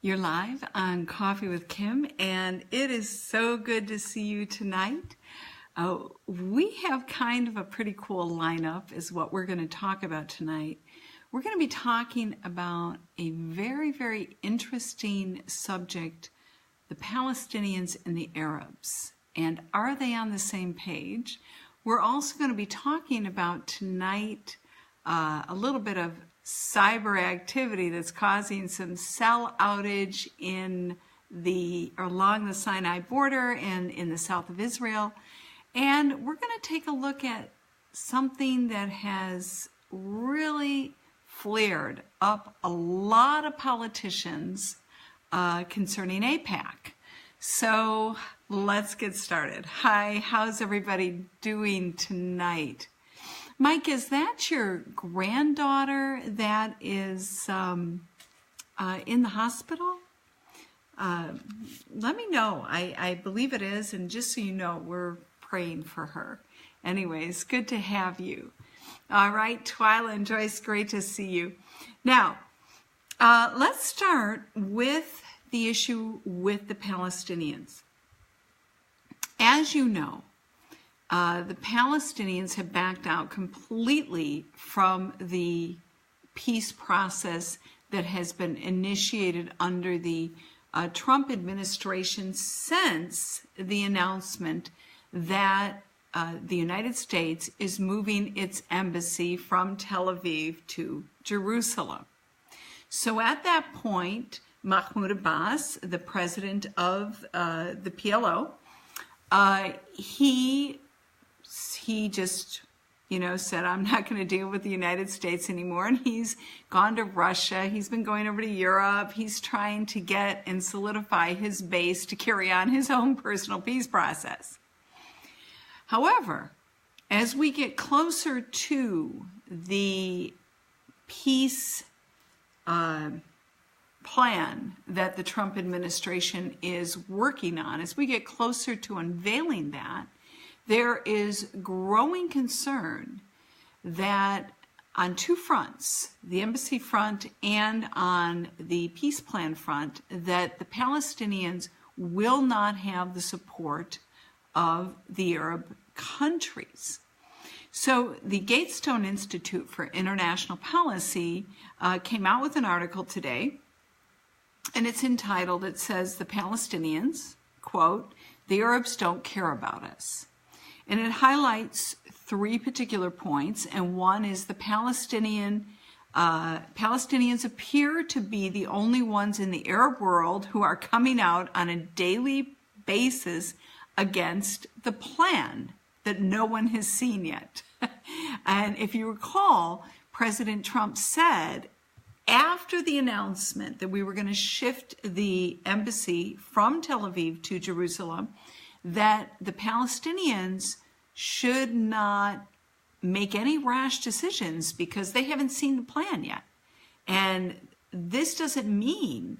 You're live on Coffee with Kim, and it is so good to see you tonight. We have kind of a pretty cool lineup is what we're going to talk about tonight. We're going to be talking about a very, very interesting subject, the Palestinians and the Arabs. And are they on the same page? We're also going to be talking about tonight a little bit of cyber activity that's causing some cell outage along the Sinai border and in the south of Israel. And we're going to take a look at something that has really flared up a lot of politicians concerning AIPAC. So let's get started. Hi, how's everybody doing tonight? Mike, is that your granddaughter that is in the hospital? Let me know. I believe it is, and just so you know, we're praying for her. Anyways, good to have you. All right, Twyla and Joyce, great to see you. Now, let's start with the issue with the Palestinians. As you know, the Palestinians have backed out completely from the peace process that has been initiated under the Trump administration since the announcement that the United States is moving its embassy from Tel Aviv to Jerusalem. So at that point, Mahmoud Abbas, the president of the PLO, he just, said, I'm not going to deal with the United States anymore. And he's gone to Russia. He's been going over to Europe. He's trying to get and solidify his base to carry on his own personal peace process. However, as we get closer to the peace plan that the Trump administration is working on, as we get closer to unveiling that, there is growing concern that on two fronts, the embassy front and on the peace plan front, that the Palestinians will not have the support of the Arab countries. So the Gatestone Institute for International Policy came out with an article today, and it's entitled, it says, the Palestinians, quote, the Arabs don't care about us. And it highlights three particular points, and one is the Palestinians appear to be the only ones in the Arab world who are coming out on a daily basis against the plan that no one has seen yet. And if you recall, President Trump said after the announcement that we were going to shift the embassy from Tel Aviv to Jerusalem, that the Palestinians should not make any rash decisions because they haven't seen the plan yet. And this doesn't mean,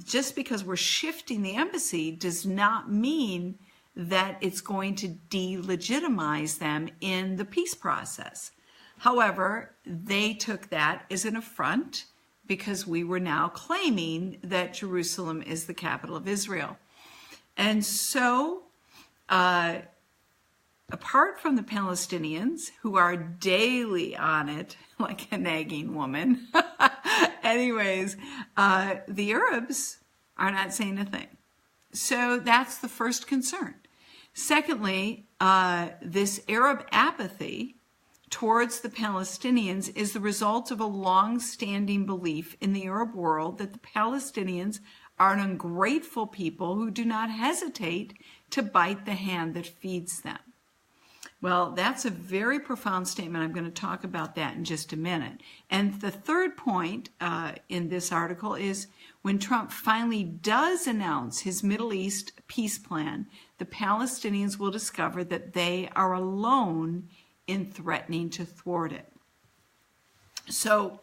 just because we're shifting the embassy does not mean that it's going to delegitimize them in the peace process. However, they took that as an affront because we were now claiming that Jerusalem is the capital of Israel. And so, apart from the Palestinians, who are daily on it, like a nagging woman, anyways, the Arabs are not saying a thing. So that's the first concern. Secondly, this Arab apathy towards the Palestinians is the result of a long-standing belief in the Arab world that the Palestinians are an ungrateful people who do not hesitate to bite the hand that feeds them. Well, that's a very profound statement. I'm going to talk about that in just a minute. And the third point in this article is when Trump finally does announce his Middle East peace plan, the Palestinians will discover that they are alone in threatening to thwart it. So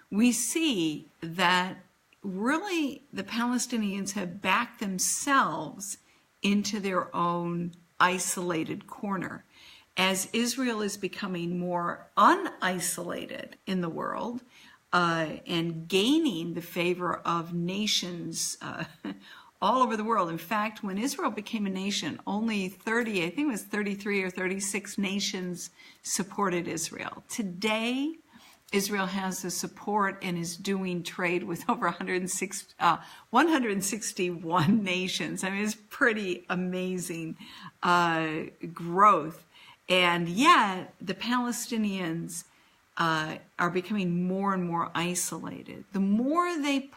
we see that really the Palestinians have backed themselves into their own isolated corner. As Israel is becoming more unisolated in the world, and gaining the favor of nations all over the world. In fact, when Israel became a nation, only 30, I think it was 33 or 36 nations supported Israel. Today, Israel has the support and is doing trade with over 161 nations. I mean, it's pretty amazing growth. And yet, the Palestinians are becoming more and more isolated. The more they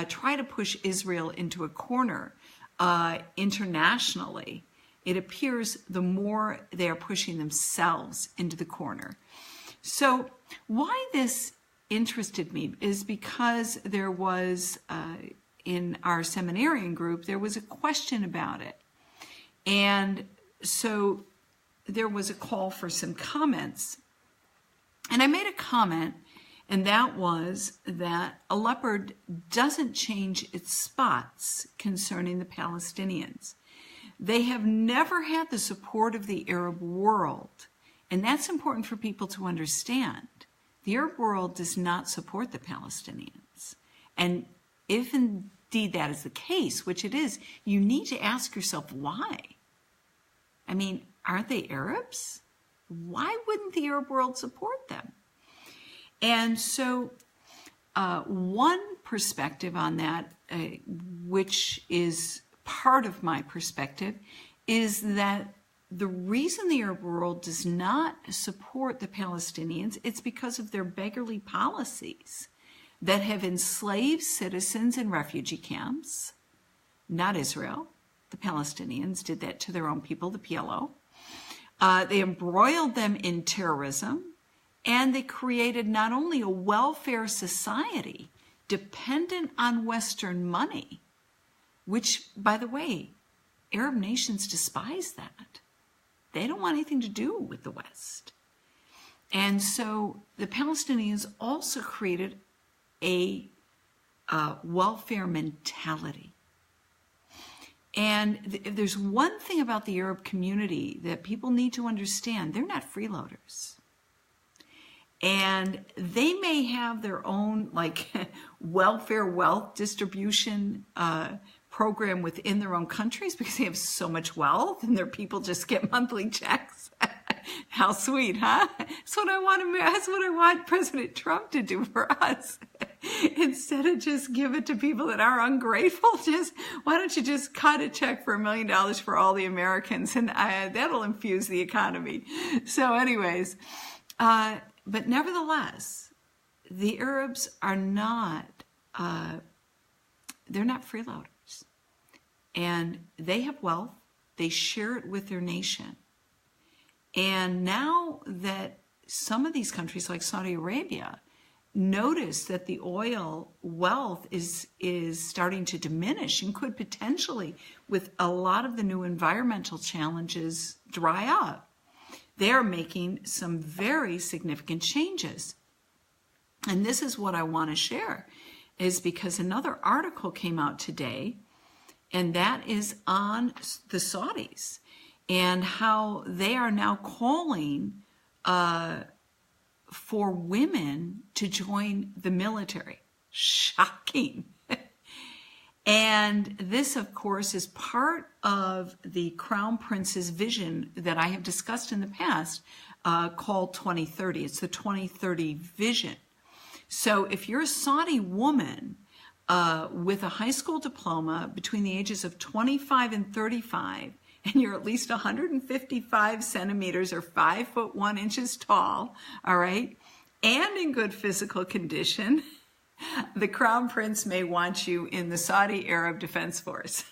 try to push Israel into a corner internationally, it appears the more they are pushing themselves into the corner. So why this interested me is because there was, in our seminarian group, there was a question about it. And so there was a call for some comments. And I made a comment, and that was that a leopard doesn't change its spots concerning the Palestinians. They have never had the support of the Arab world. And that's important for people to understand. The Arab world does not support the Palestinians. And if indeed that is the case, which it is, you need to ask yourself why. I mean, aren't they Arabs? Why wouldn't the Arab world support them? And so one perspective on that, which is part of my perspective, is that the reason the Arab world does not support the Palestinians, it's because of their beggarly policies that have enslaved citizens in refugee camps. Not Israel. The Palestinians did that to their own people, the PLO. They embroiled them in terrorism, and they created not only a welfare society dependent on Western money, which, by the way, Arab nations despise that. They don't want anything to do with the West. And so the Palestinians also created a welfare mentality. And if there's one thing about the Arab community that people need to understand, they're not freeloaders. And they may have their own welfare wealth distribution program within their own countries because they have so much wealth and their people just get monthly checks. How sweet, huh? That's what I want President Trump to do for us. Instead of just give it to people that are ungrateful, why don't you just cut a check for $1 million for all the Americans, and that'll infuse the economy. So anyways, but nevertheless, the Arabs are not, they're not freeloaders. And they have wealth. They share it with their nation. And now that some of these countries like Saudi Arabia notice that the oil wealth is starting to diminish and could potentially, with a lot of the new environmental challenges, dry up, they are making some very significant changes. And this is what I want to share, is because another article came out today, and that is on the Saudis and how they are now calling for women to join the military. Shocking. And this, of course, is part of the Crown Prince's vision that I have discussed in the past called 2030. It's the 2030 vision. So if you're a Saudi woman with a high school diploma between the ages of 25 and 35, and you're at least 155 centimeters or 5'1" tall, all right, and in good physical condition, the Crown Prince may want you in the Saudi Arab Defense Force.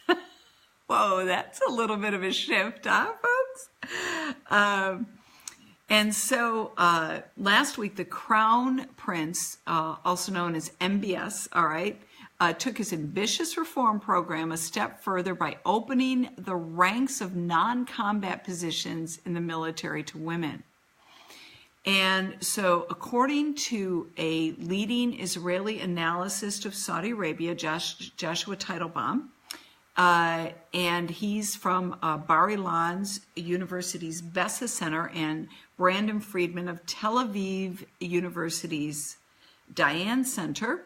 Whoa, that's a little bit of a shift, huh, folks? And so last week, the Crown Prince, also known as MBS, all right, took his ambitious reform program a step further by opening the ranks of non-combat positions in the military to women. And so according to a leading Israeli analyst of Saudi Arabia, Joshua Teitelbaum, and he's from Bar-Ilan University's Bessa Center and Brandon Friedman of Tel Aviv University's Diane Center,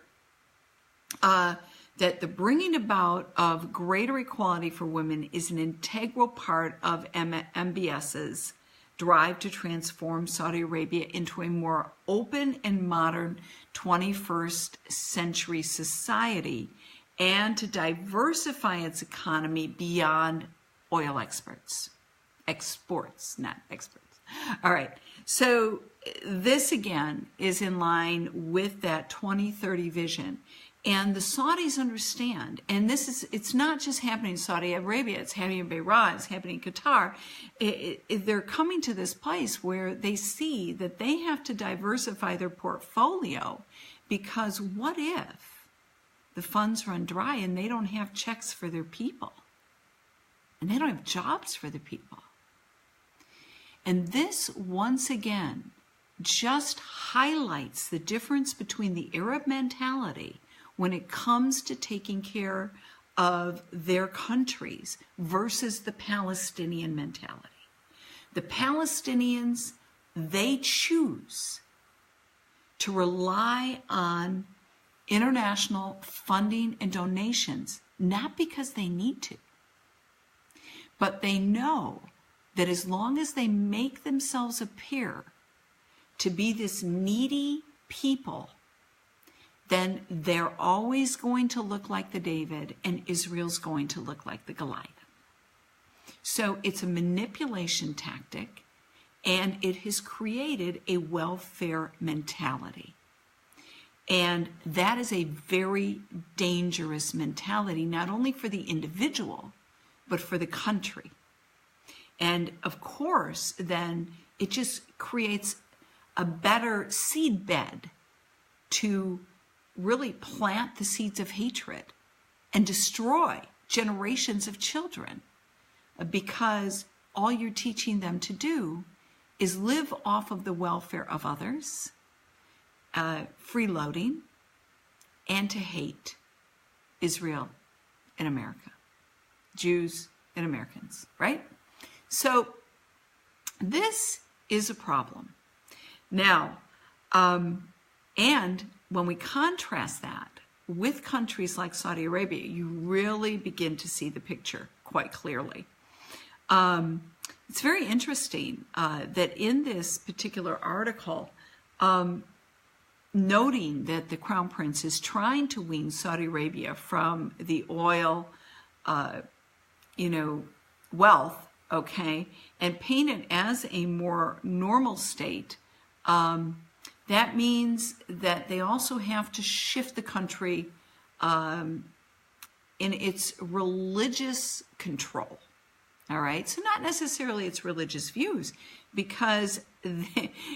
that the bringing about of greater equality for women is an integral part of MBS's drive to transform Saudi Arabia into a more open and modern 21st century society, and to diversify its economy beyond oil exports, not experts. All right, so this again is in line with that 2030 vision. And the Saudis understand, and it's not just happening in Saudi Arabia, it's happening in Beirut, it's happening in Qatar. They're coming to this place where they see that they have to diversify their portfolio, because what if the funds run dry and they don't have checks for their people? And they don't have jobs for the people. And this, once again, just highlights the difference between the Arab mentality when it comes to taking care of their countries versus the Palestinian mentality. The Palestinians, they choose to rely on international funding and donations, not because they need to, but they know that as long as they make themselves appear to be this needy people, then they're always going to look like the David, and Israel's going to look like the Goliath. So it's a manipulation tactic, and it has created a welfare mentality. And that is a very dangerous mentality, not only for the individual, but for the country. And of course, then it just creates a better seed bed to really plant the seeds of hatred and destroy generations of children, because all you're teaching them to do is live off of the welfare of others, freeloading, and to hate Israel and America, Jews and Americans, right? So this is a problem. Now, and when we contrast that with countries like Saudi Arabia, you really begin to see the picture quite clearly. It's very interesting that in this particular article, noting that the Crown Prince is trying to wean Saudi Arabia from the oil, wealth, okay, and paint it as a more normal state. That means that they also have to shift the country in its religious control. All right, so not necessarily its religious views, because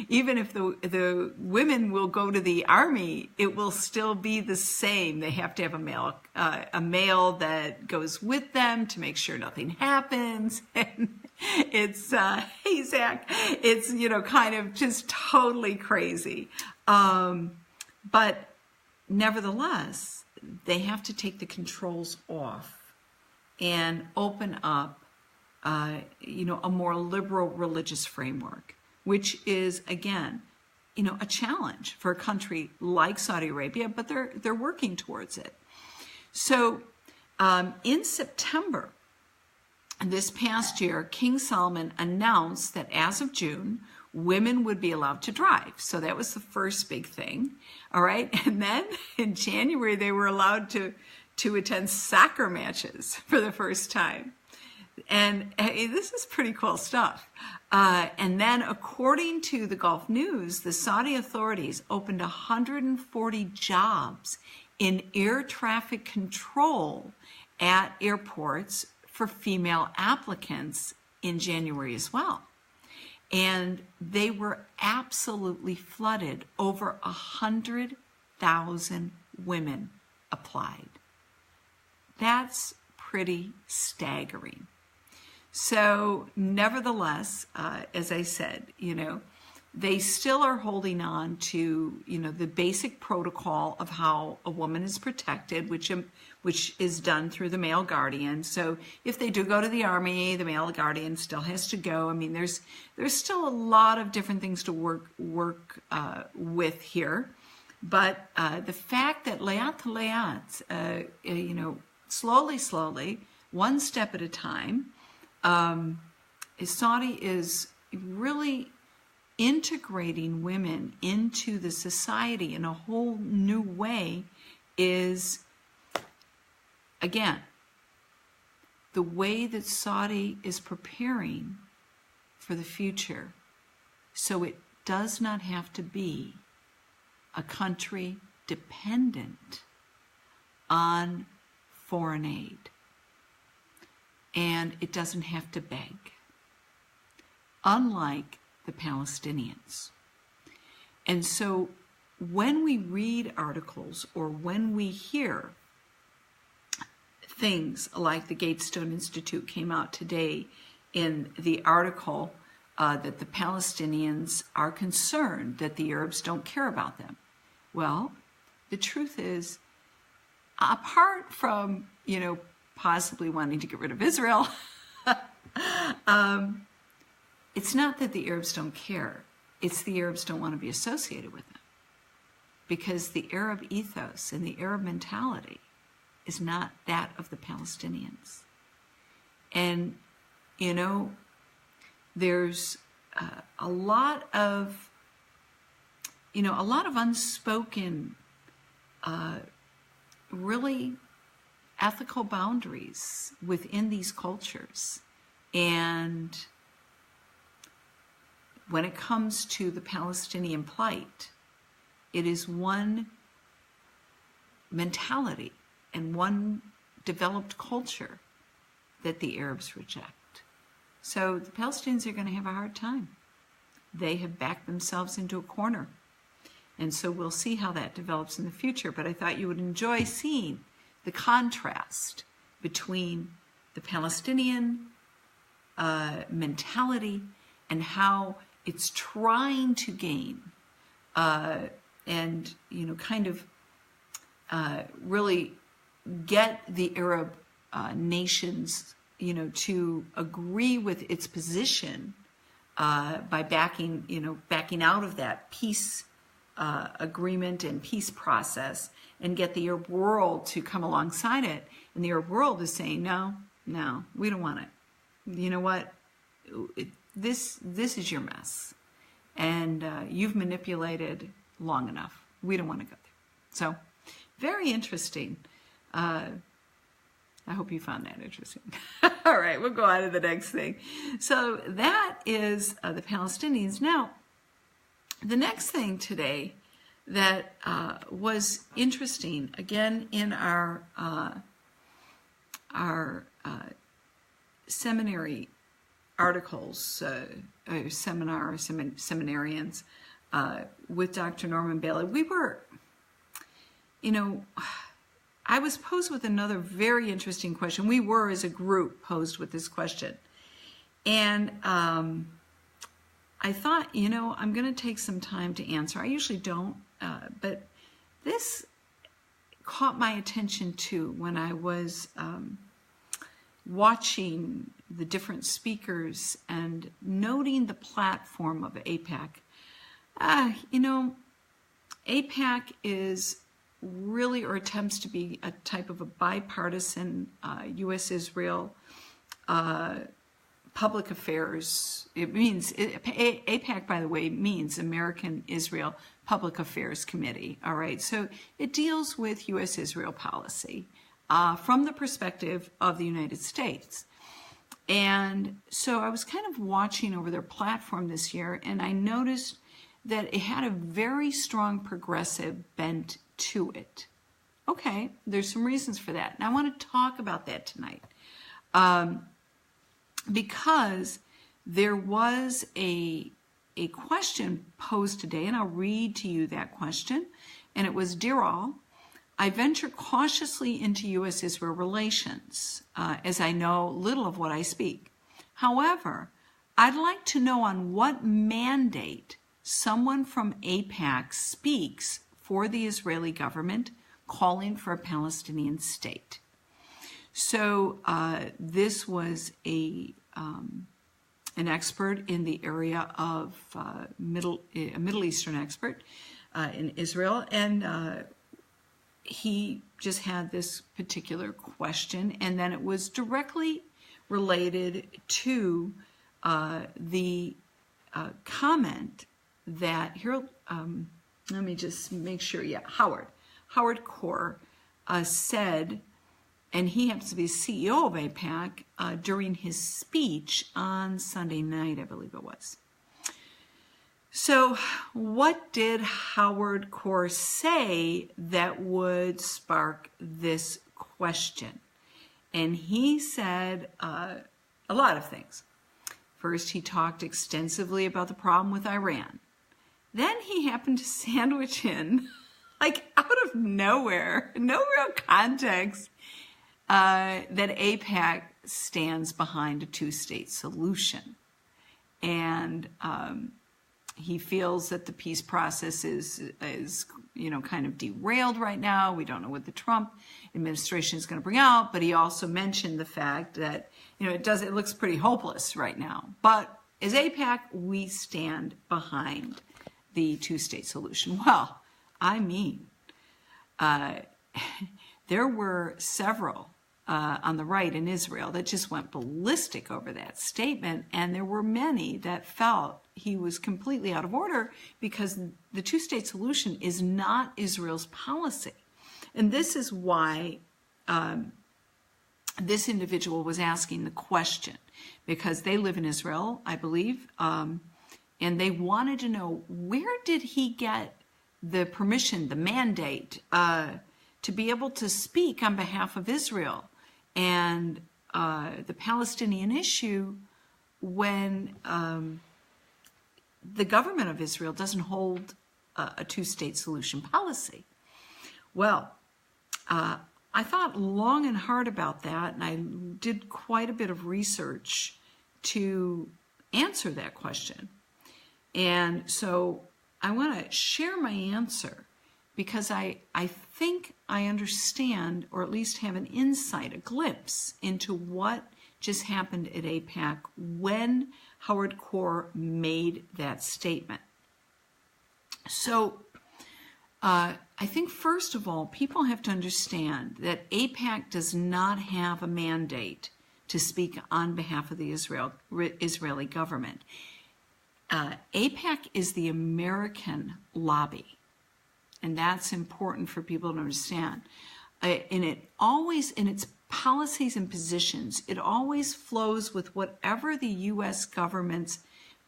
even if the women will go to the army, it will still be the same. They have to have a male that goes with them to make sure nothing happens. And it's hey Zach, it's kind of just totally crazy. But nevertheless, they have to take the controls off and open up a more liberal religious framework, which is, again, a challenge for a country like Saudi Arabia, but they're working towards it. So in September this past year, King Solomon announced that as of June, women would be allowed to drive. So that was the first big thing. All right. And then in January, they were allowed to attend soccer matches for the first time. And this is pretty cool stuff. And then, according to the Gulf News, the Saudi authorities opened 140 jobs in air traffic control at airports for female applicants in January as well. And they were absolutely flooded. Over 100,000 women applied. That's pretty staggering. So nevertheless, as I said, they still are holding on to, the basic protocol of how a woman is protected, which is done through the male guardian. So if they do go to the army, the male guardian still has to go. I mean, there's still a lot of different things to work with here. But the fact that layat to layat, slowly, one step at a time, Saudi is really integrating women into the society in a whole new way is, again, the way that Saudi is preparing for the future so it does not have to be a country dependent on foreign aid. And it doesn't have to beg. Unlike the Palestinians. And so when we read articles or when we hear things like the Gatestone Institute came out today in the article that the Palestinians are concerned that the Arabs don't care about them. Well, the truth is, apart from, possibly wanting to get rid of Israel, it's not that the Arabs don't care. It's the Arabs don't want to be associated with them. Because the Arab ethos and the Arab mentality is not that of the Palestinians. And, there's a lot of unspoken, really ethical boundaries within these cultures. And when it comes to the Palestinian plight, it is one mentality and one developed culture that the Arabs reject. So the Palestinians are going to have a hard time. They have backed themselves into a corner. And so we'll see how that develops in the future. But I thought you would enjoy seeing the contrast between the Palestinian mentality and how it's trying to gain and, really get the Arab nations, to agree with its position by backing out of that peace agreement and peace process and get the Arab world to come alongside it. And the Arab world is saying, no, we don't want it. You know what? This is your mess. And you've manipulated long enough. We don't want to go there. So, very interesting. I hope you found that interesting. All right, we'll go on to the next thing. So that is the Palestinians. Now, the next thing today that was interesting, again, in our seminary articles, seminarians with Dr. Norman Bailey, we were, I was posed with another very interesting question. We were, as a group, posed with this question. And I thought, I'm going to take some time to answer. I usually don't, but this caught my attention too when I was watching the different speakers and noting the platform of AIPAC. AIPAC is really, or attempts to be, a type of a bipartisan U.S.-Israel public affairs. It means, AIPAC, by the way, means American Israel Public Affairs Committee. All right, so it deals with U.S.-Israel policy from the perspective of the United States. And so I was kind of watching over their platform this year, and I noticed that it had a very strong progressive bent to it. Okay, there's some reasons for that. And I want to talk about that tonight. Because there was a question posed today, and I'll read to you that question. And it was, "Dear all, I venture cautiously into U.S.-Israel relations, as I know little of what I speak. However, I'd like to know on what mandate someone from AIPAC speaks for the Israeli government calling for a Palestinian state." So this was an expert in the area of a Middle Eastern expert, in Israel, and he just had this particular question, and then it was directly related to the comment that here. Let me just make sure. Yeah, Howard Core said, and he happens to be CEO of AIPAC, during his speech on Sunday night, I believe it was. So what did Howard Core say that would spark this question? And he said a lot of things. First, he talked extensively about the problem with Iran. Then he happened to sandwich in, like out of nowhere, no real context, that AIPAC stands behind a two-state solution. And he feels that the peace process is kind of derailed right now. We don't know what the Trump administration is going to bring out, but he also mentioned the fact that, it looks pretty hopeless right now. But as AIPAC, we stand behind the two-state solution. Well, there were several on the right in Israel that just went ballistic over that statement, and there were many that felt he was completely out of order because the two-state solution is not Israel's policy. And this is why this individual was asking the question, because they live in Israel, I believe, and they wanted to know, where did he get the permission, the mandate, to be able to speak on behalf of Israel and the Palestinian issue when the government of Israel doesn't hold a two-state solution policy? Well, I thought long and hard about that, and I did quite a bit of research to answer that question. And so I want to share my answer because I think I understand, or at least have an insight, a glimpse into what just happened at AIPAC when Howard Core made that statement. So I think, first of all, people have to understand that AIPAC does not have a mandate to speak on behalf of the Israeli government. AIPAC is the American lobby, and that's important for people to understand. And it always, in its policies and positions, it always flows with whatever the U.S. government's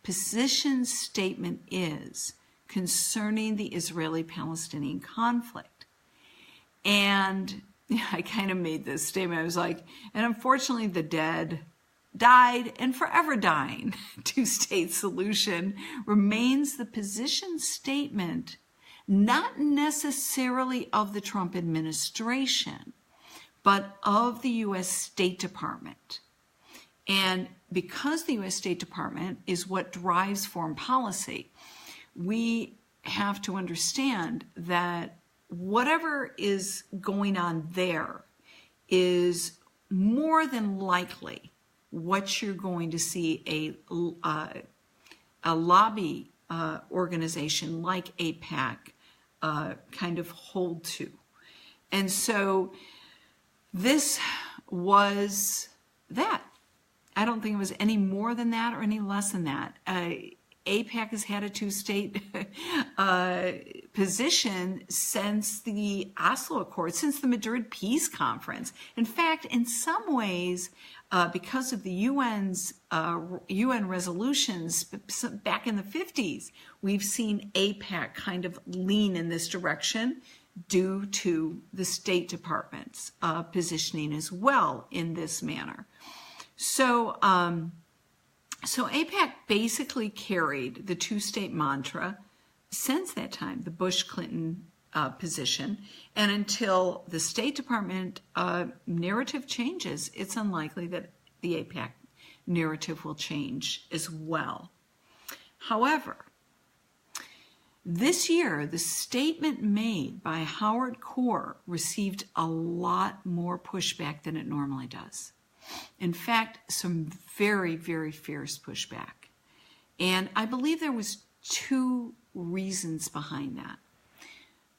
position statement is concerning the Israeli-Palestinian conflict. And I kind of made this statement. I was like, and unfortunately the dead died and forever dying two-state solution remains the position statement, not necessarily of the Trump administration, but of the U.S. State Department. And because the U.S. State Department is what drives foreign policy, we have to understand that whatever is going on there is more than likely what you're going to see a lobby organization like AIPAC kind of hold to. And so this was that. I don't think it was any more than that or any less than that. AIPAC has had a two-state position since the Oslo Accord, since the Madrid Peace Conference. In fact, in some ways, because of the UN resolutions back in the 50s, we've seen AIPAC kind of lean in this direction due to the State Department's positioning as well in this manner. So AIPAC basically carried the two-state mantra since that time, the Bush-Clinton position, and until the State Department narrative changes, it's unlikely that the AIPAC narrative will change as well. However, this year, the statement made by Howard Core received a lot more pushback than it normally does. In fact, some very, very fierce pushback. And I believe there was two reasons behind that.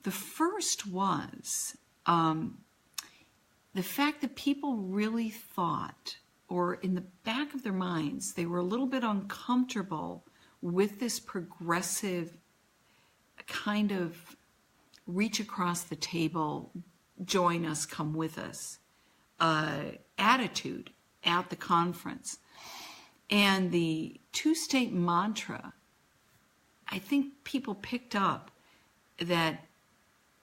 The first was the fact that people really thought, or in the back of their minds, they were a little bit uncomfortable with this progressive kind of reach across the table, join us, come with us attitude at the conference. And the two-state mantra, I think people picked up that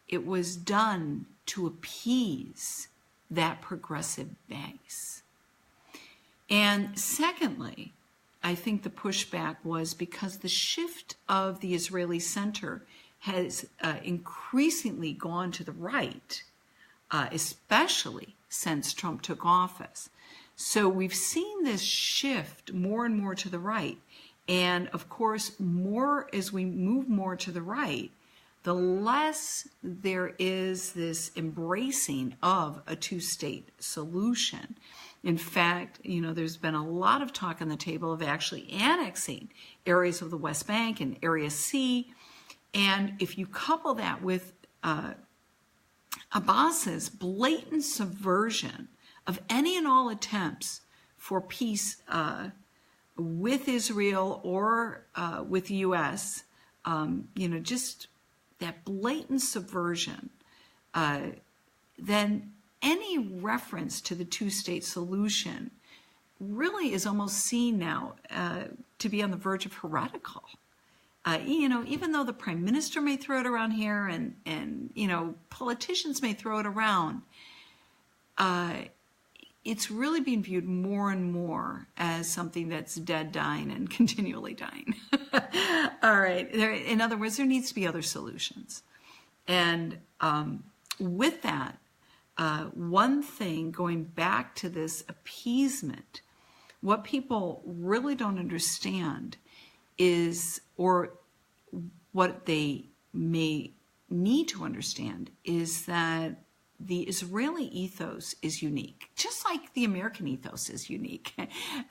it was done to appease that progressive base. And secondly, I think the pushback was because the shift of the Israeli center has increasingly gone to the right, especially since Trump took office. So we've seen this shift more and more to the right. And of course, more as we move more to the right, the less there is this embracing of a two-state solution. In fact, there's been a lot of talk on the table of actually annexing areas of the West Bank and Area C. And if you couple that with Abbas's blatant subversion of any and all attempts for peace with Israel or with the U.S., just that blatant subversion, then any reference to the two-state solution really is almost seen now to be on the verge of heretical. Even though the prime minister may throw it around here and politicians may throw it around, it's really being viewed more and more as something that's dead, dying, and continually dying. All right. In other words, there needs to be other solutions. And with that, one thing, going back to this appeasement, what people really don't understand is, or what they may need to understand, is that the Israeli ethos is unique, just like the American ethos is unique.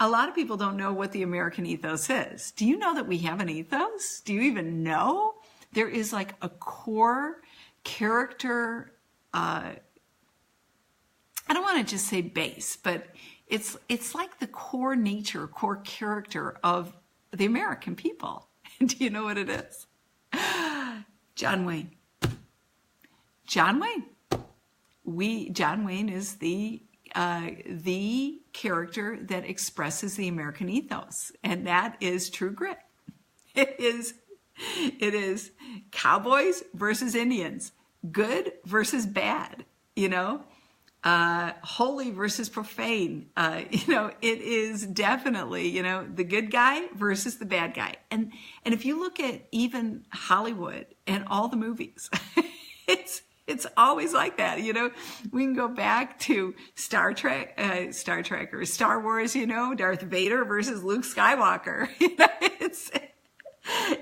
A lot of people don't know what the American ethos is. Do you know that we have an ethos? Do you even know? There is like a core character, I don't want to just say base, but it's like the core nature, core character of the American people. Do you know what it is? John Wayne. John Wayne. John Wayne is the character that expresses the American ethos, and that is true grit. It is cowboys versus Indians, good versus bad, holy versus profane. It is definitely, the good guy versus the bad guy. And if you look at even Hollywood and all the movies, it's always like that. We can go back to Star Trek or Star Wars, Darth Vader versus Luke Skywalker.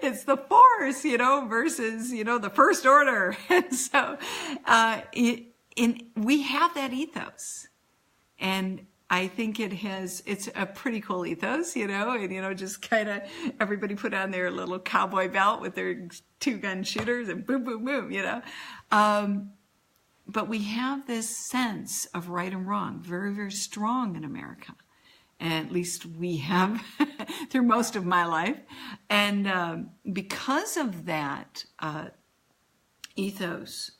It's the Force, versus, the First Order. And so, we have that ethos, and I think it's a pretty cool ethos, and, just kind of everybody put on their little cowboy belt with their 2-gun shooters and boom, boom, boom, But we have this sense of right and wrong very, very strong in America. And at least we have through most of my life. And because of that ethos,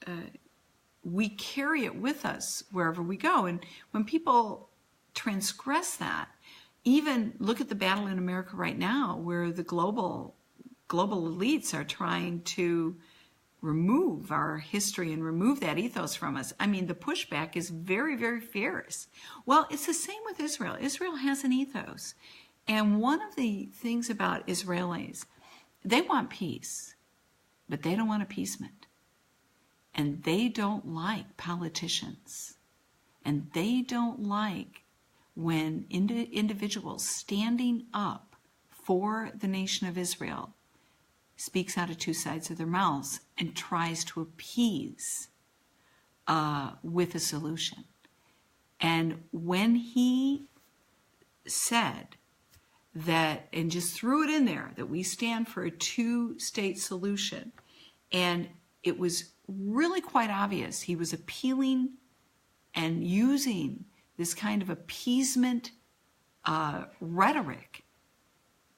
we carry it with us wherever we go. And when people transgress that, even look at the battle in America right now, where the global elites are trying to remove our history and remove that ethos from us. I mean, the pushback is very, very fierce. Well, it's the same with Israel. Israel has an ethos. And one of the things about Israelis, they want peace, but they don't want appeasement. And they don't like politicians. And they don't like when individuals standing up for the nation of Israel speaks out of two sides of their mouths and tries to appease with a solution. And when he said that, and just threw it in there, that we stand for a two-state solution, and it was really quite obvious. He was appealing and using this kind of appeasement rhetoric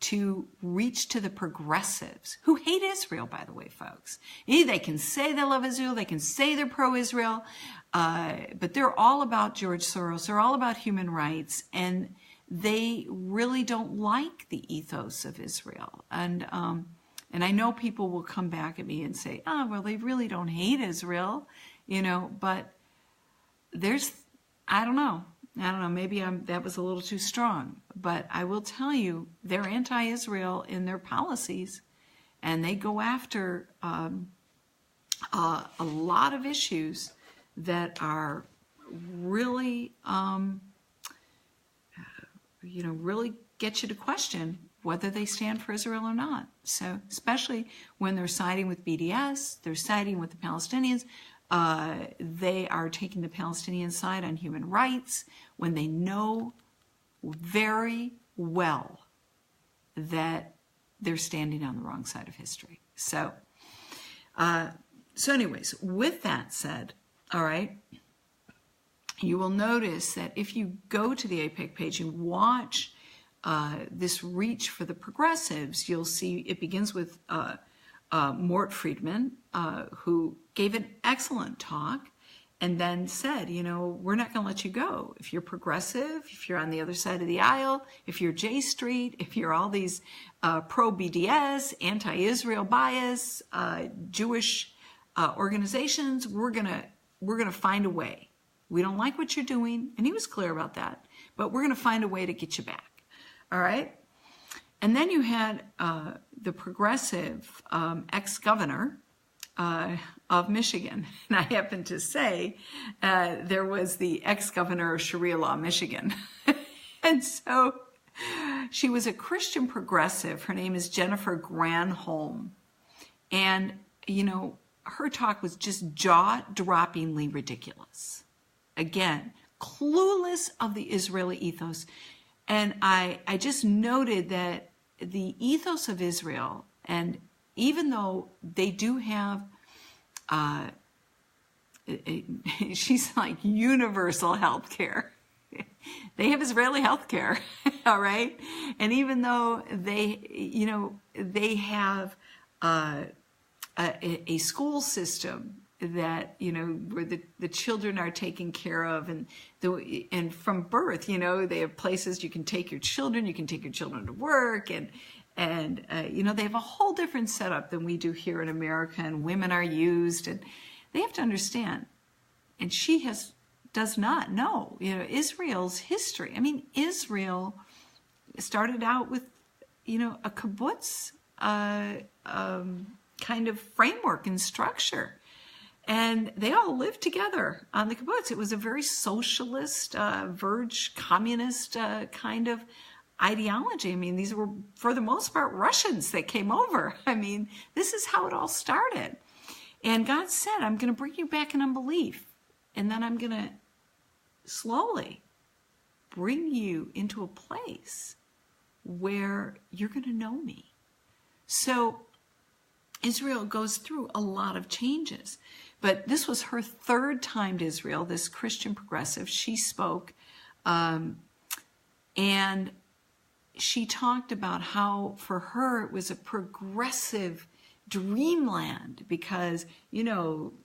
to reach to the progressives who hate Israel, by the way, folks. They can say they love Israel, they can say they're pro-Israel, but they're all about George Soros, they're all about human rights, and they really don't like the ethos of Israel. And I know people will come back at me and say, oh, well, they really don't hate Israel, but I don't know, maybe that was a little too strong. But I will tell you, they're anti-Israel in their policies, and they go after a lot of issues that are really, really get you to question whether they stand for Israel or not. So especially when they're siding with BDS, they're siding with the Palestinians, they are taking the Palestinian side on human rights when they know very well that they're standing on the wrong side of history. So anyways, with that said, all right, you will notice that if you go to the AIPAC page and watch this reach for the progressives, you'll see it begins with Mort Friedman, who gave an excellent talk and then said, we're not going to let you go. If you're progressive, if you're on the other side of the aisle, if you're J Street, if you're all these pro-BDS, anti-Israel bias, Jewish organizations, we're gonna find a way. We don't like what you're doing, and he was clear about that, but we're going to find a way to get you back. All right? And then you had the progressive ex-governor of Michigan. And I happen to say there was the ex-governor of Sharia law, Michigan. And so she was a Christian progressive. Her name is Jennifer Granholm. And, her talk was just jaw-droppingly ridiculous. Again, clueless of the Israeli ethos. And I just noted that the ethos of Israel, and even though they do have, she's like universal health care. They have Israeli health care, all right? And even though they have a school system that, where the children are taken care of, and from birth, they have places you can take your children to work, and they have a whole different setup than we do here in America, and women are used, and they have to understand, and she does not know, Israel's history. I mean, Israel started out with, a kibbutz kind of framework and structure. And they all lived together on the kibbutz. It was a very socialist, verge communist kind of ideology. I mean, these were, for the most part, Russians that came over. I mean, this is how it all started. And God said, I'm going to bring you back in unbelief. And then I'm going to slowly bring you into a place where you're going to know me. So Israel goes through a lot of changes. But this was her third time to Israel, this Christian progressive. She spoke, and she talked about how for her it was a progressive dreamland because, the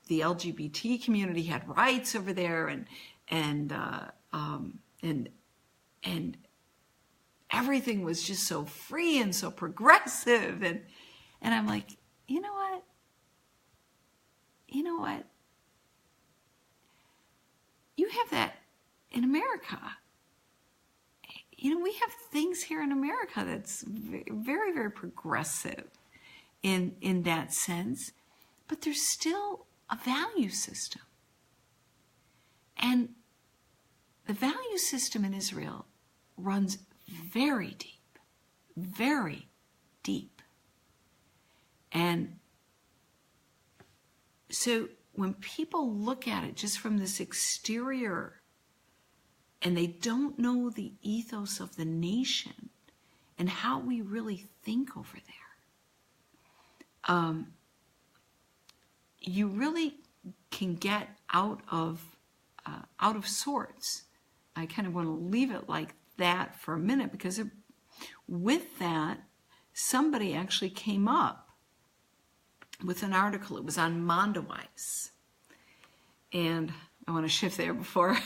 LGBT community had rights over there, and everything was just so free and so progressive. And I'm like, you know what? You have that in America. We have things here in America that's very, very progressive in that sense, but there's still a value system. And the value system in Israel runs very deep, very deep. And so when people look at it just from this exterior and they don't know the ethos of the nation and how we really think over there, you really can get out of sorts. I kind of want to leave it like that for a minute, because with that, somebody actually came up with an article. It was on Mondoweiss. And I want to shift there before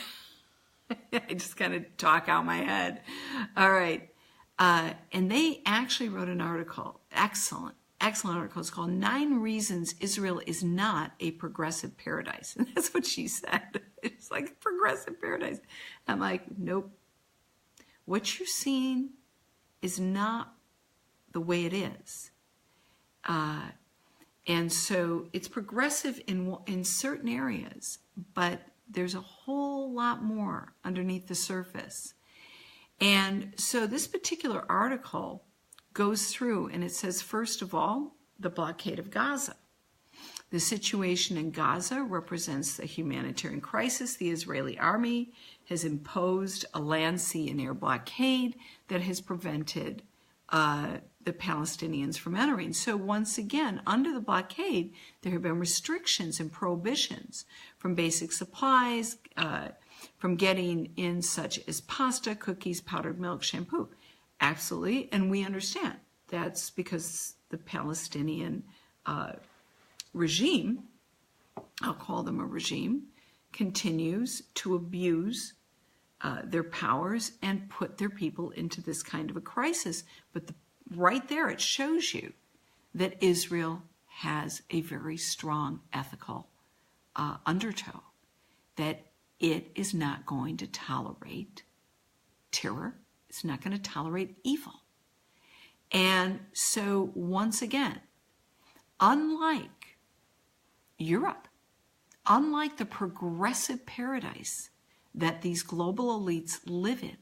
I just kind of talk out my head. All right. And they actually wrote an article, excellent article. It's called 9 Reasons Israel is Not a Progressive Paradise. And that's what she said. It's like a progressive paradise. I'm like, nope. What you're seeing is not the way it is. And so it's progressive in certain areas, but there's a whole lot more underneath the surface. And so this particular article goes through, and it says, first of all, the blockade of Gaza. The situation in Gaza represents the humanitarian crisis. The Israeli army has imposed a land, sea, and air blockade that has prevented the Palestinians from entering. So once again, under the blockade, there have been restrictions and prohibitions from basic supplies, from getting in such as pasta, cookies, powdered milk, shampoo. Absolutely, and we understand. That's because the Palestinian regime, I'll call them a regime, continues to abuse their powers and put their people into this kind of a crisis. But right there, it shows you that Israel has a very strong ethical undertow, that it is not going to tolerate terror. It's not going to tolerate evil. And so once again, unlike Europe, unlike the progressive paradise that these global elites live in,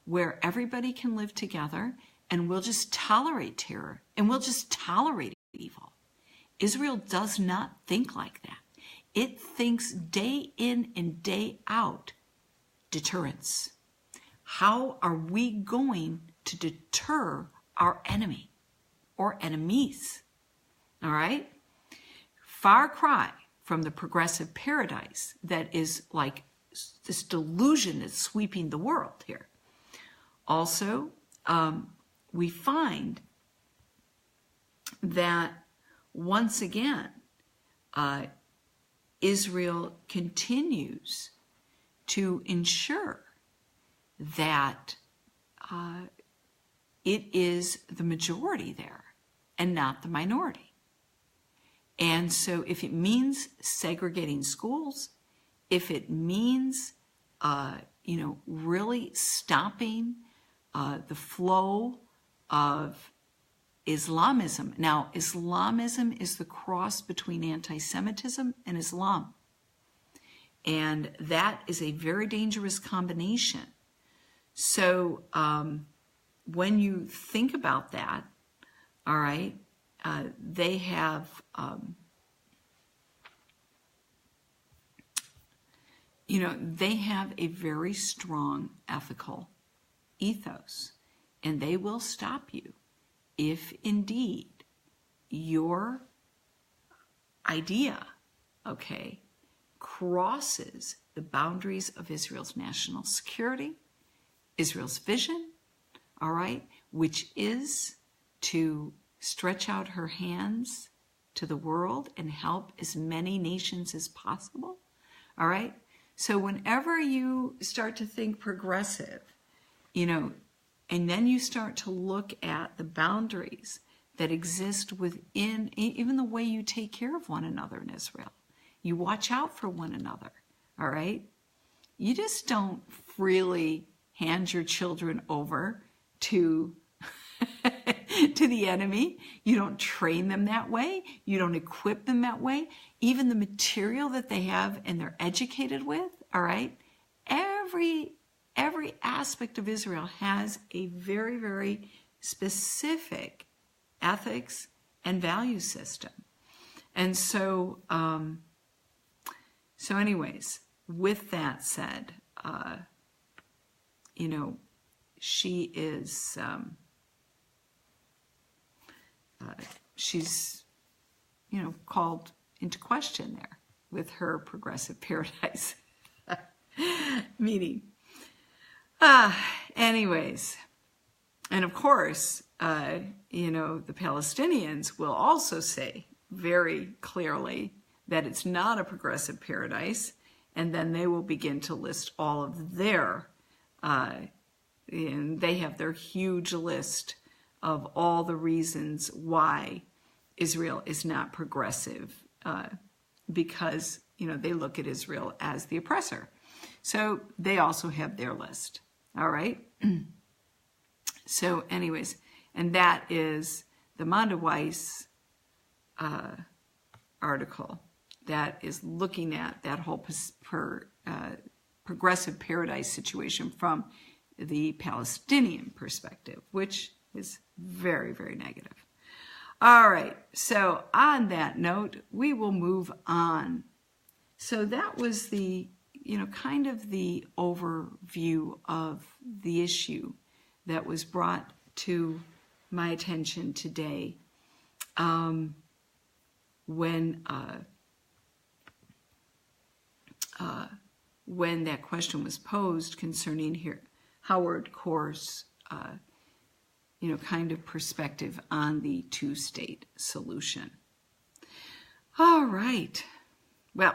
where everybody can live together and we'll just tolerate terror and we'll just tolerate evil, Israel does not think like that. It thinks day in and day out deterrence. How are we going to deter our enemy or enemies? All right? Far cry from the progressive paradise that is like this delusion that's sweeping the world here. Also, we find that once again, Israel continues to ensure that it is the majority there and not the minority. And so if it means segregating schools, if it means, really stopping the flow of Islamism. Now, Islamism is the cross between anti-Semitism and Islam. And that is a very dangerous combination. So when you think about that, all right, they have, they have a very strong ethical ethos, and they will stop you if indeed your idea, okay, crosses the boundaries of Israel's national security, Israel's vision, all right, which is to stretch out her hands to the world and help as many nations as possible, all right? So whenever you start to think progressive, and then you start to look at the boundaries that exist within even the way you take care of one another in Israel. You watch out for one another, all right? You just don't freely hand your children over to the enemy. You don't train them that way. You don't equip them that way. Even the material that they have and they're educated with, all right? Every aspect of Israel has a very, very specific ethics and value system. And so, anyways, with that said, she is, she's, called into question there with her progressive paradise meeting. Anyways, and of course, the Palestinians will also say very clearly that it's not a progressive paradise, and then they will begin to list all of their, and they have their huge list of all the reasons why Israel is not progressive, because, they look at Israel as the oppressor. So they also have their list. All right. So anyways, and that is the Mondaweiss article that is looking at that whole progressive paradise situation from the Palestinian perspective, which is very, very negative. All right, so on that note, we will move on. So that was the, kind of the overview of the issue that was brought to my attention today when that question was posed concerning Howard Kor's kind of perspective on the two-state solution. All right. Well,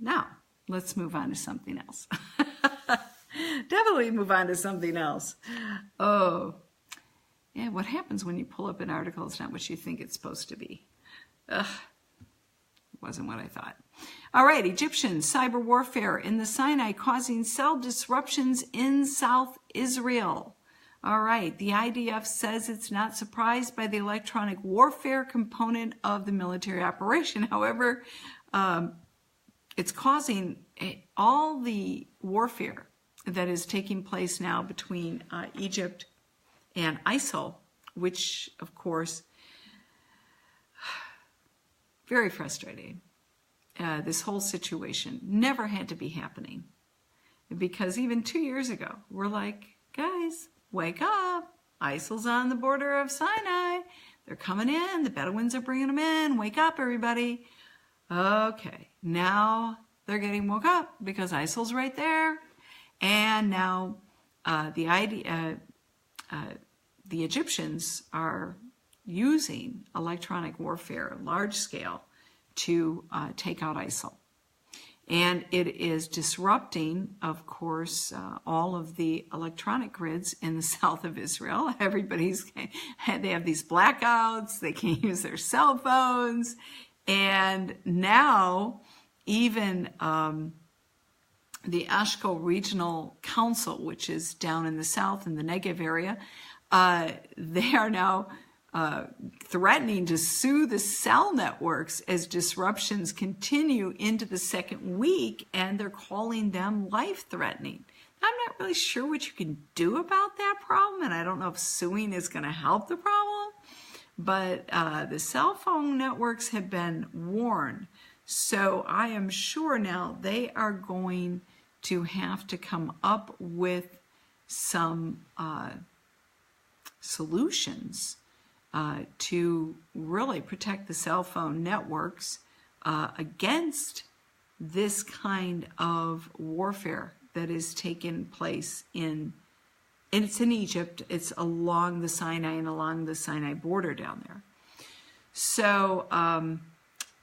now let's move on to something else. Definitely move on to something else. Oh, yeah, what happens when you pull up an article? It's not what you think it's supposed to be. Ugh, it wasn't what I thought. All right, Egyptians, cyber warfare in the Sinai causing cell disruptions in South Israel. All right, the IDF says it's not surprised by the electronic warfare component of the military operation. However, it's causing all the warfare that is taking place now between Egypt and ISIL, which, of course, very frustrating. This whole situation never had to be happening, because even 2 years ago, we're like, guys, wake up. ISIL's on the border of Sinai. They're coming in. The Bedouins are bringing them in. Wake up, everybody. Okay, now they're getting woke up because ISIL's right there. And now the Egyptians are using electronic warfare, large scale, to take out ISIL. And it is disrupting, of course, all of the electronic grids in the south of Israel. They have these blackouts, they can't use their cell phones. And now even the Ashko Regional Council, which is down in the south in the Negev area, they are now threatening to sue the cell networks as disruptions continue into the second week, and they're calling them life-threatening. I'm not really sure what you can do about that problem, and I don't know if suing is going to help the problem, but the cell phone networks have been warned. So I am sure now they are going to have to come up with some solutions to really protect the cell phone networks against this kind of warfare that is taking place and it's in Egypt. It's along the Sinai and along the Sinai border down there. So,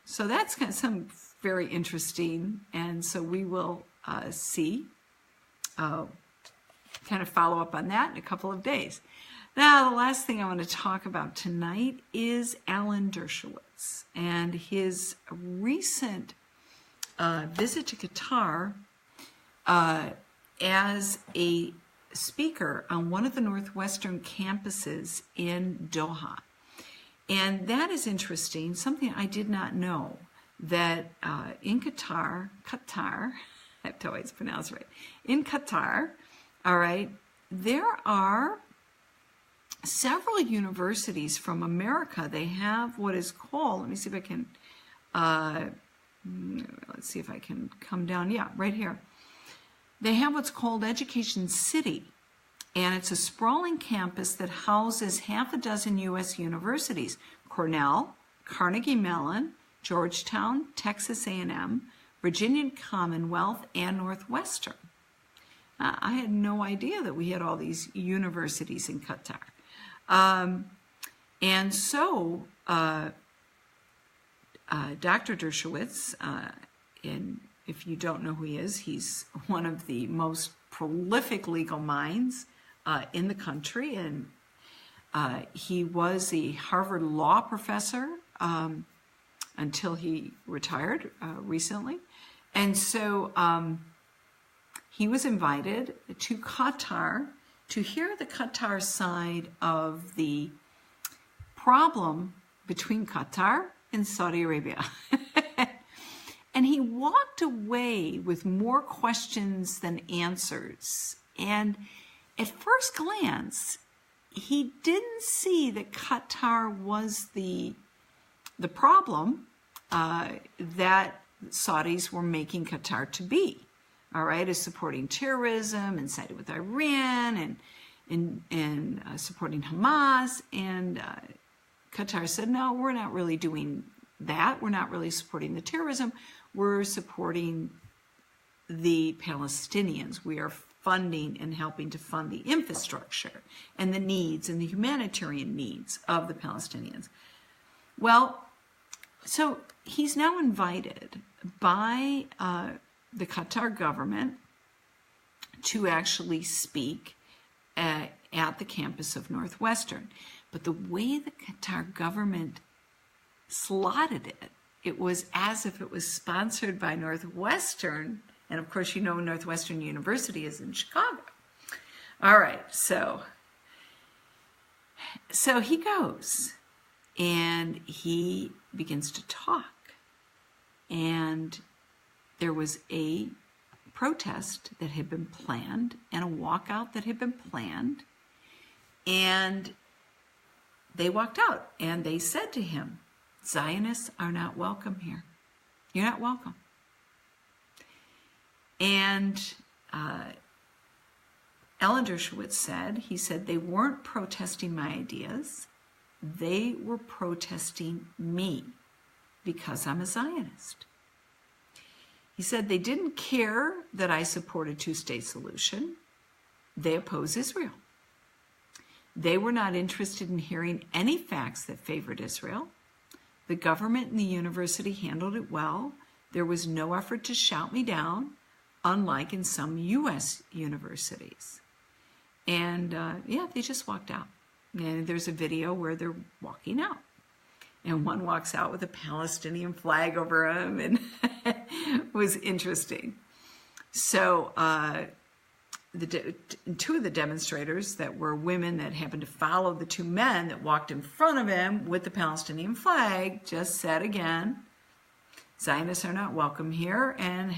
so that's kind of some very interesting, and so we will see, kind of follow up on that in a couple of days. Now, the last thing I want to talk about tonight is Alan Dershowitz and his recent visit to Qatar as a speaker on one of the Northwestern campuses in Doha. And that is interesting, something I did not know, that in Qatar, I have to always pronounce right, in Qatar, all right, there are several universities from America. They have what is called, let me see if I can, let's see if I can come down, yeah, right here. They have what's called Education City, and it's a sprawling campus that houses half a dozen U.S. universities: Cornell, Carnegie Mellon, Georgetown, Texas A&M, Virginia Commonwealth, and Northwestern. I had no idea that we had all these universities in Qatar. And so Dr. Dershowitz, and if you don't know who he is, he's one of the most prolific legal minds in the country, and he was a Harvard law professor until he retired recently. And so he was invited to Qatar to hear the Qatar side of the problem between Qatar and Saudi Arabia. And he walked away with more questions than answers. And at first glance, he didn't see that Qatar was the problem that Saudis were making Qatar to be. All right, is supporting terrorism and siding with Iran and supporting Hamas. And Qatar said, no, we're not really doing that. We're not really supporting the terrorism. We're supporting the Palestinians. We are funding and helping to fund the infrastructure and the needs and the humanitarian needs of the Palestinians. Well, so he's now invited by the Qatar government to actually speak at the campus of Northwestern. But the way the Qatar government slotted it, it was as if it was sponsored by Northwestern. And of course, you know, Northwestern University is in Chicago. All right, so he goes and he begins to talk. And there was a protest that had been planned and a walkout that had been planned. And they walked out and they said to him, Zionists are not welcome here. You're not welcome. And Ellen Dershowitz said, they weren't protesting my ideas. They were protesting me because I'm a Zionist. He said they didn't care that I support a two-state solution. They oppose Israel. They were not interested in hearing any facts that favored Israel. The government and the university handled it well. There was no effort to shout me down, unlike in some U.S. universities. And they just walked out. And there's a video where they're walking out. And one walks out with a Palestinian flag over him, and it was interesting. So two of the demonstrators that were women that happened to follow the two men that walked in front of him with the Palestinian flag just said again, Zionists are not welcome here. And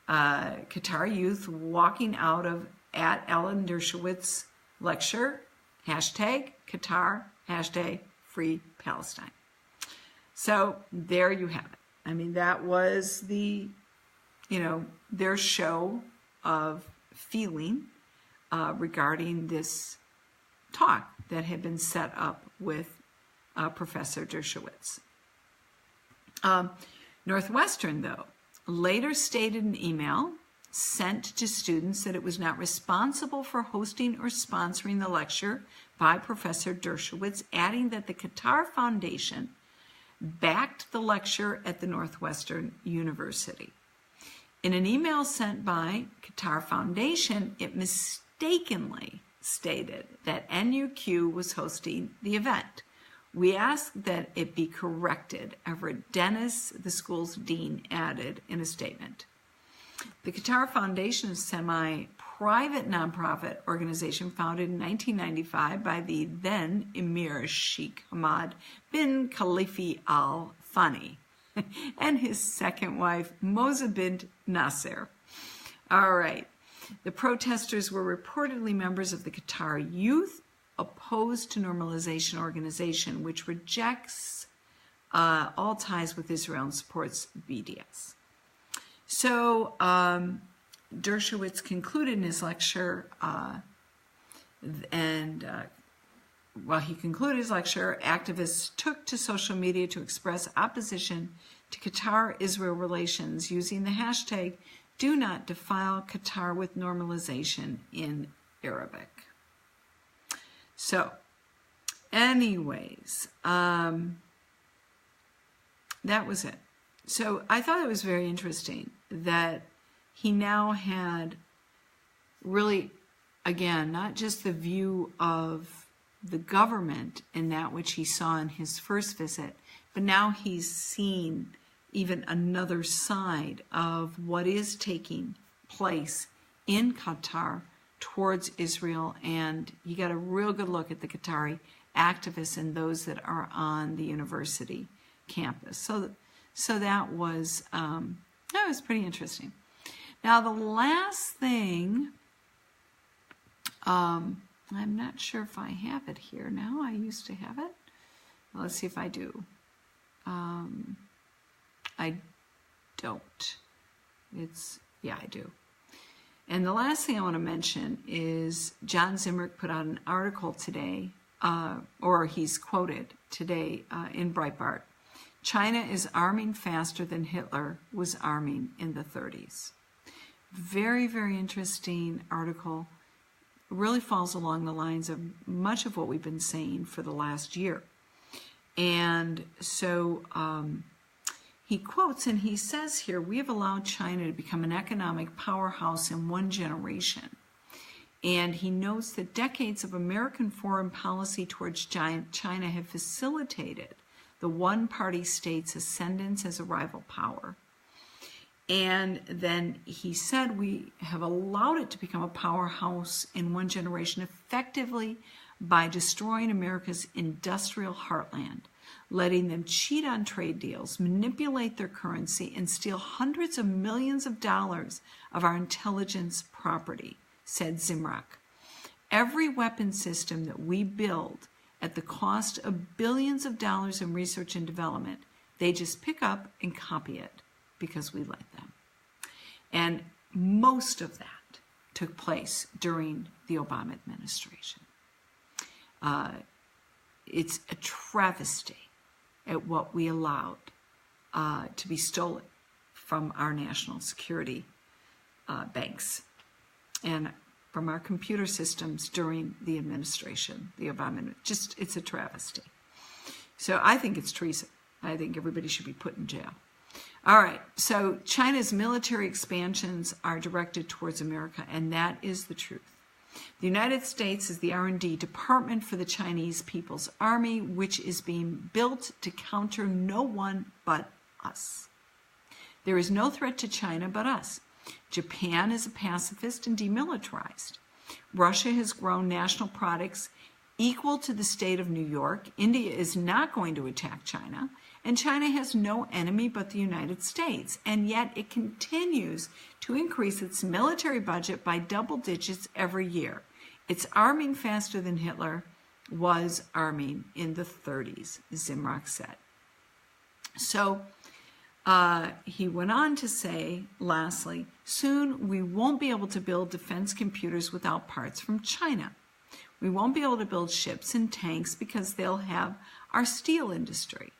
Qatar youth walking out of at Ellen Dershowitz lecture, hashtag Qatar, hashtag Free Palestine. So there you have it. I mean, that was their show of feeling regarding this talk that had been set up with Professor Dershowitz. Northwestern, though, later stated in an email sent to students that it was not responsible for hosting or sponsoring the lecture by Professor Dershowitz, adding that the Qatar Foundation backed the lecture at the Northwestern University. In an email sent by Qatar Foundation, it mistakenly stated that NUQ was hosting the event. We ask that it be corrected, Everett Dennis, the school's dean, added in a statement. The Qatar Foundation is a semi-private nonprofit organization founded in 1995 by the then Emir Sheikh Hamad bin Khalifa Al Thani and his second wife, Moza bint Nasser. All right. The protesters were reportedly members of the Qatar Youth Opposed to Normalization organization, which rejects all ties with Israel and supports BDS. So Dershowitz concluded in his lecture, while he concluded his lecture, activists took to social media to express opposition to Qatar-Israel relations using the hashtag "Do Not Defile Qatar with Normalization" in Arabic. So, anyways, that was it. So I thought it was very interesting that he now had really, again, not just the view of the government in that which he saw in his first visit, but now he's seen even another side of what is taking place in Qatar towards Israel. And you got a real good look at the Qatari activists and those that are on the university campus. So that was pretty interesting. Now the last thing, I'm not sure if I have it here now. I used to have it. Well, let's see if I do. I don't. I do. And the last thing I want to mention is John Zimrick put out an article today, or he's quoted today in Breitbart. China is arming faster than Hitler was arming in the 30s. Very, very interesting article. Really falls along the lines of much of what we've been saying for the last year. And so he quotes and he says here, we have allowed China to become an economic powerhouse in one generation. And he notes that decades of American foreign policy towards China have facilitated the one-party state's ascendance as a rival power. And then he said we have allowed it to become a powerhouse in one generation effectively by destroying America's industrial heartland, letting them cheat on trade deals, manipulate their currency, and steal hundreds of millions of dollars of our intelligence property, said Zimrak. Every weapon system that we build at the cost of billions of dollars in research and development, they just pick up and copy it because we let them. And most of that took place during the Obama administration. It's a travesty at what we allowed to be stolen from our national security banks and from our computer systems during the administration, the Obama. It's a travesty. So I think it's treason. I think everybody should be put in jail. All right, so China's military expansions are directed towards America, and that is the truth. The United States is the R&D department for the Chinese People's Army, which is being built to counter no one but us. There is no threat to China but us. Japan is a pacifist and demilitarized. Russia has grown national products equal to the state of New York. India is not going to attack China. And China has no enemy but the United States, and yet it continues to increase its military budget by double digits every year. It's arming faster than Hitler was arming in the 30s, Zimrak said. So he went on to say, lastly, soon we won't be able to build defense computers without parts from China. We won't be able to build ships and tanks because they'll have our steel industry.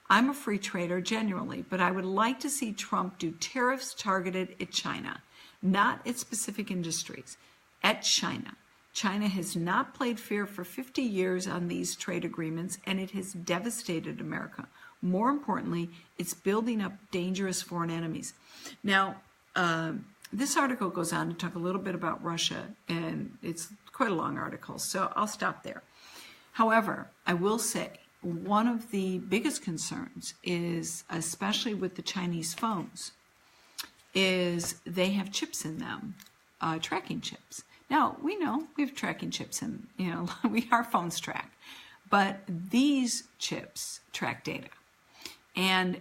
I'm a free trader genuinely, but I would like to see Trump do tariffs targeted at China, not at specific industries, at China. China has not played fair for 50 years on these trade agreements, and it has devastated America. More importantly, it's building up dangerous foreign enemies. Now, this article goes on to talk a little bit about Russia, and it's quite a long article, so I'll stop there. However, I will say, one of the biggest concerns is, especially with the Chinese phones, is they have chips in them, tracking chips. Now, we know we have tracking chips and, our phones track, but these chips track data. And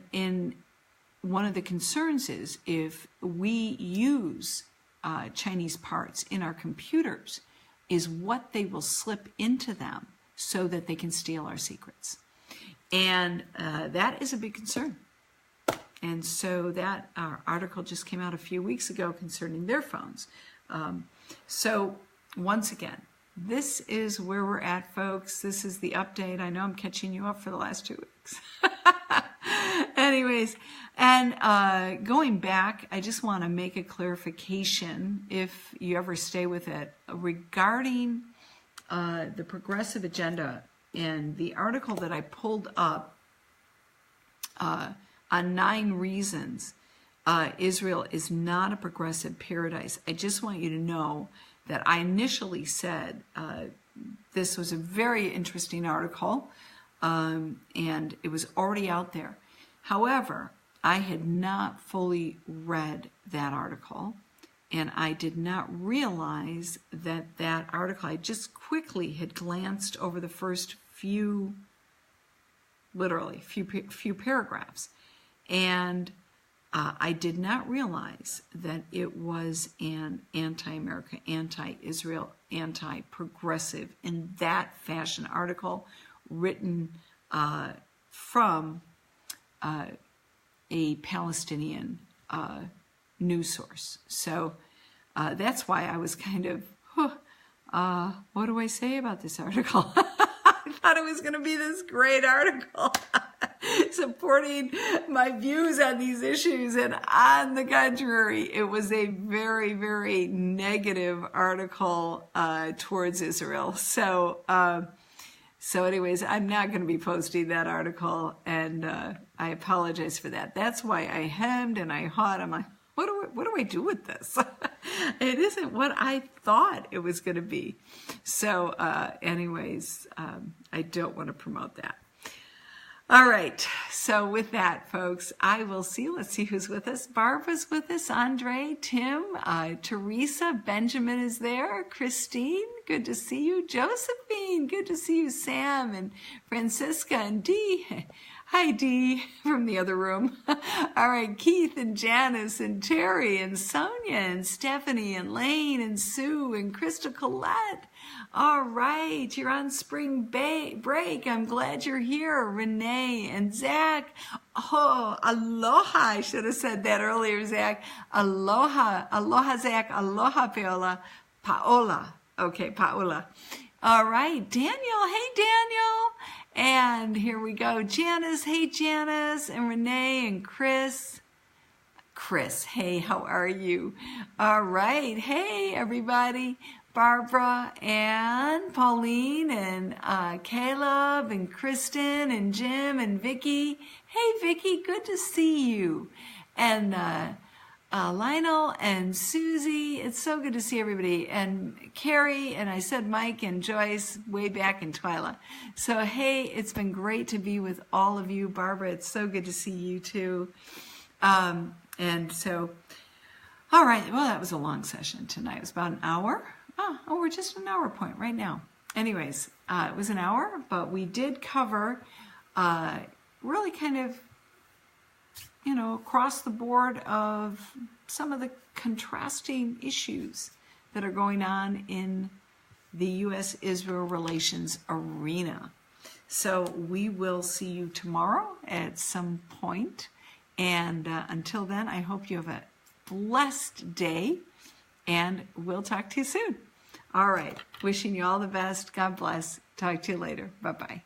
one of the concerns is if we use Chinese parts in our computers, is what they will slip into them so that they can steal our secrets. And that is a big concern. And so that article just came out a few weeks ago concerning their phones. So once again, this is where we're at, folks. This is the update. I know I'm catching you up for the last 2 weeks. Anyways, and going back, I just want to make a clarification, if you ever stay with it, regarding the progressive agenda and the article that I pulled up on 9 reasons Israel is not a progressive paradise. I just want you to know that I initially said this was a very interesting article, and it was already out there. However, I had not fully read that article, and I did not realize that that article, I just quickly had glanced over the first few paragraphs, and I did not realize that it was an anti-America, anti-Israel, anti-progressive in that fashion article written from a Palestinian news source. So that's why I was kind of, what do I say about this article? I thought it was going to be this great article supporting my views on these issues, and on the contrary, it was a very, very negative article towards Israel. So anyways, I'm not going to be posting that article, and I apologize for that. That's why I hemmed and I hawed. I'm like, what do I do with this? It isn't what I thought it was going to be. So anyways, I don't want to promote that. All right. So with that, folks, I will see. Let's see who's with us. Barbara's with us. Andre, Tim, Teresa, Benjamin is there. Christine, good to see you. Josephine, good to see you. Sam and Francisca and Dee. Hi, Dee, from the other room. All right, Keith and Janice and Terry and Sonia and Stephanie and Lane and Sue and Crystal Collette. All right, you're on spring break. I'm glad you're here. Renee and Zach. Oh, aloha. I should have said that earlier, Zach. Aloha. Aloha, Zach. Aloha, Paola. Okay, Paola. All right, Daniel. Hey, Daniel. And here we go. Janice. Hey, Janice. And Renee and Chris. Chris, hey, how are you? All right. Hey, everybody. Barbara and Pauline and Caleb and Kristen and Jim and Vicky. Hey, Vicky, good to see you. And Lionel and Susie, it's so good to see everybody. And Carrie, and I said Mike and Joyce way back in Twyla. So, hey, it's been great to be with all of you. Barbara, it's so good to see you too. And so, all right, well, that was a long session tonight. It was about an hour. Oh, we're just an hour point right now. Anyways, it was an hour, but we did cover really kind of, across the board of some of the contrasting issues that are going on in the U.S.-Israel relations arena. So we will see you tomorrow at some point. And until then, I hope you have a blessed day, and we'll talk to you soon. All right. Wishing you all the best. God bless. Talk to you later. Bye-bye.